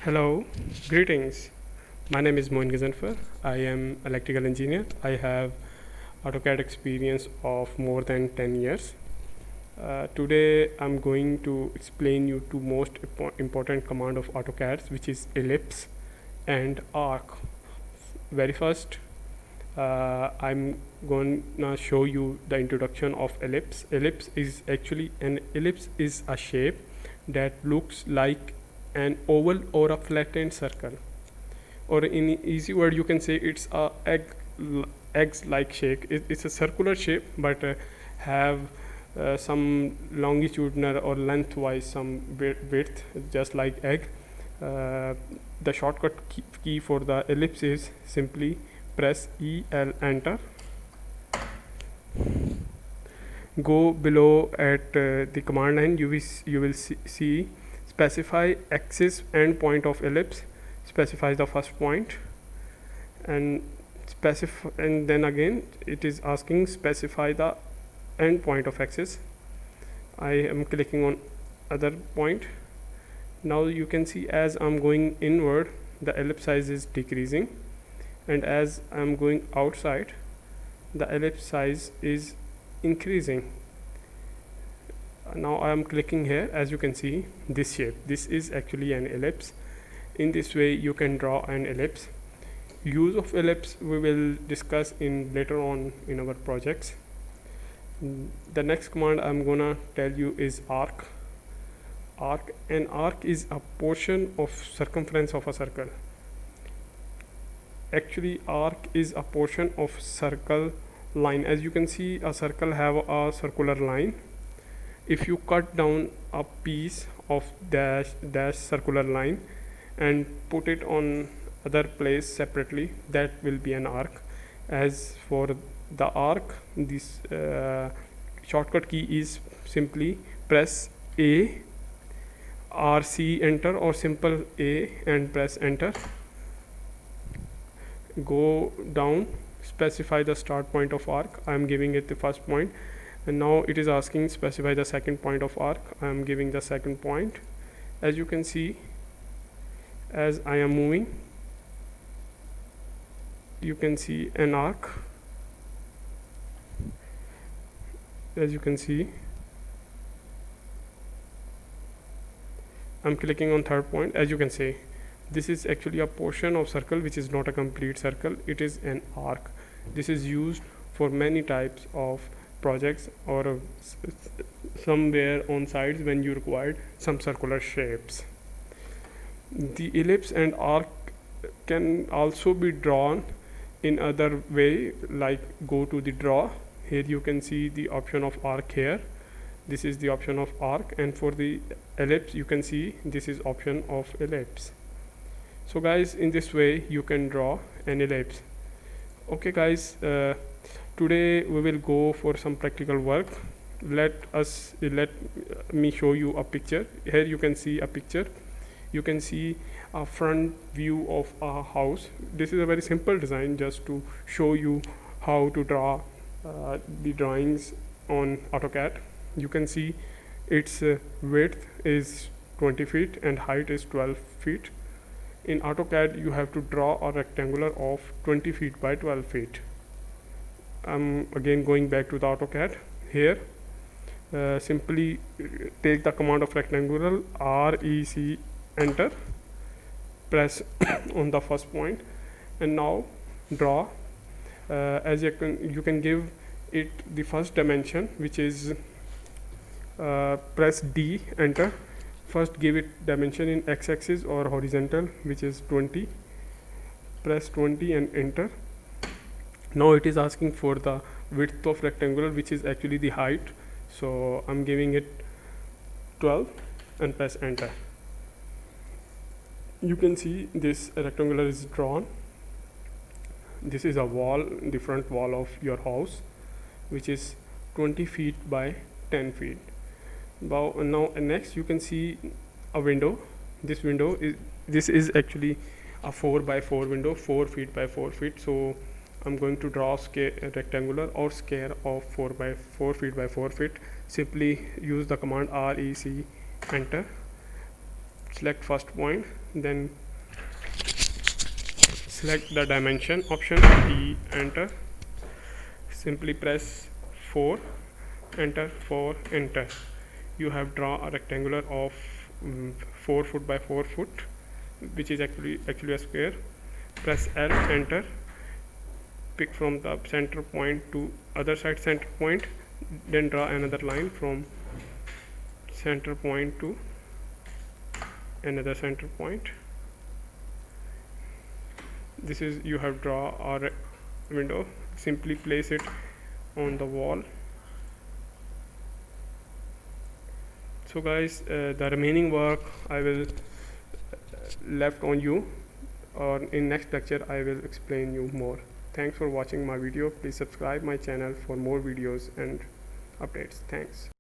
Hello, greetings. My name is Moin Gazanfar. I am electrical engineer. I have AutoCAD experience of more than 10 years. Today I'm going to explain you two most important command of AutoCAD, which is ellipse and arc. Very first, I'm gonna show you the introduction of ellipse. Ellipse is a shape that looks like an oval or a flattened circle, or in easy word you can say it's a eggs like shape. It's a circular shape but have some longitudinal or lengthwise some width, just like egg. The shortcut key for the ellipse is simply press EL, enter. Go below at the command line, you will see specify axis and point of ellipse. Specifies the first point and then again it is asking specify the end point of axis. I am clicking on other point. Now you can see as I'm going inward, the ellipse size is decreasing, and as I'm going outside, the ellipse size is increasing. Now I am clicking here. As you can see, this shape, this is actually an ellipse. In this way you can draw an ellipse. Use of ellipse we will discuss in later on in our projects. The next command I'm gonna tell you is arc. An arc is a portion of circumference of a circle. Actually, arc is a portion of circle line. As you can see, a circle have a circular line. If you cut down a piece of dash circular line and put it on other place separately, that will be an arc. As for the arc, this shortcut key is simply press A, RC, enter, or simple A and press enter. Go down, specify the start point of arc. I am giving it the first point, and now it is asking specify the second point of arc. I am giving the second point. As you can see, as I am moving, you can see an arc. As you can see, I'm clicking on third point. As you can see, this is actually a portion of circle which is not a complete circle. It is an arc. This is used for many types of projects or somewhere on sides when you require some circular shapes. The ellipse and arc can also be drawn in other way, like go to the draw. Here you can see the option of arc here. This is the option of arc, and for the ellipse you can see this is option of ellipse. So guys, in this way you can draw an ellipse. Okay guys, today we will go for some practical work. Let me show you a picture. Here you can see a picture. You can see a front view of a house. This is a very simple design just to show you how to draw the drawings on AutoCAD. You can see its width is 20 feet and height is 12 feet. In AutoCAD you have to draw a rectangular of 20 feet by 12 feet. I'm again going back to the AutoCAD. Here simply take the command of rectangular, REC, enter, press on the first point, and now draw. As you can give it the first dimension, which is press D, enter. First give it dimension in x-axis or horizontal, which is 20. Press 20 and enter. Now it is asking for the width of rectangular, which is actually the height, so I'm giving it 12 and press enter. You can see this rectangular is drawn. This is a wall, the front wall of your house, which is 20 feet by 10 feet. Now next you can see a window. This is actually a 4 by 4 window, 4 feet by 4 feet. So I'm going to draw rectangular or square of 4 by 4 feet by 4 feet. Simply use the command REC, enter. select first point, then select the dimension option, D, enter, simply press 4, enter, 4, enter. You have drawn a rectangular of 4 foot by 4 foot, which is actually a square. Press L, enter, pick from the center point to other side center point, then draw another line from center point to another center point. This is, you have draw a window, simply place it on the wall. So guys, the remaining work I will left on you, or in next lecture I will explain you more. Thanks for watching my video. Please subscribe my channel for more videos and updates. Thanks.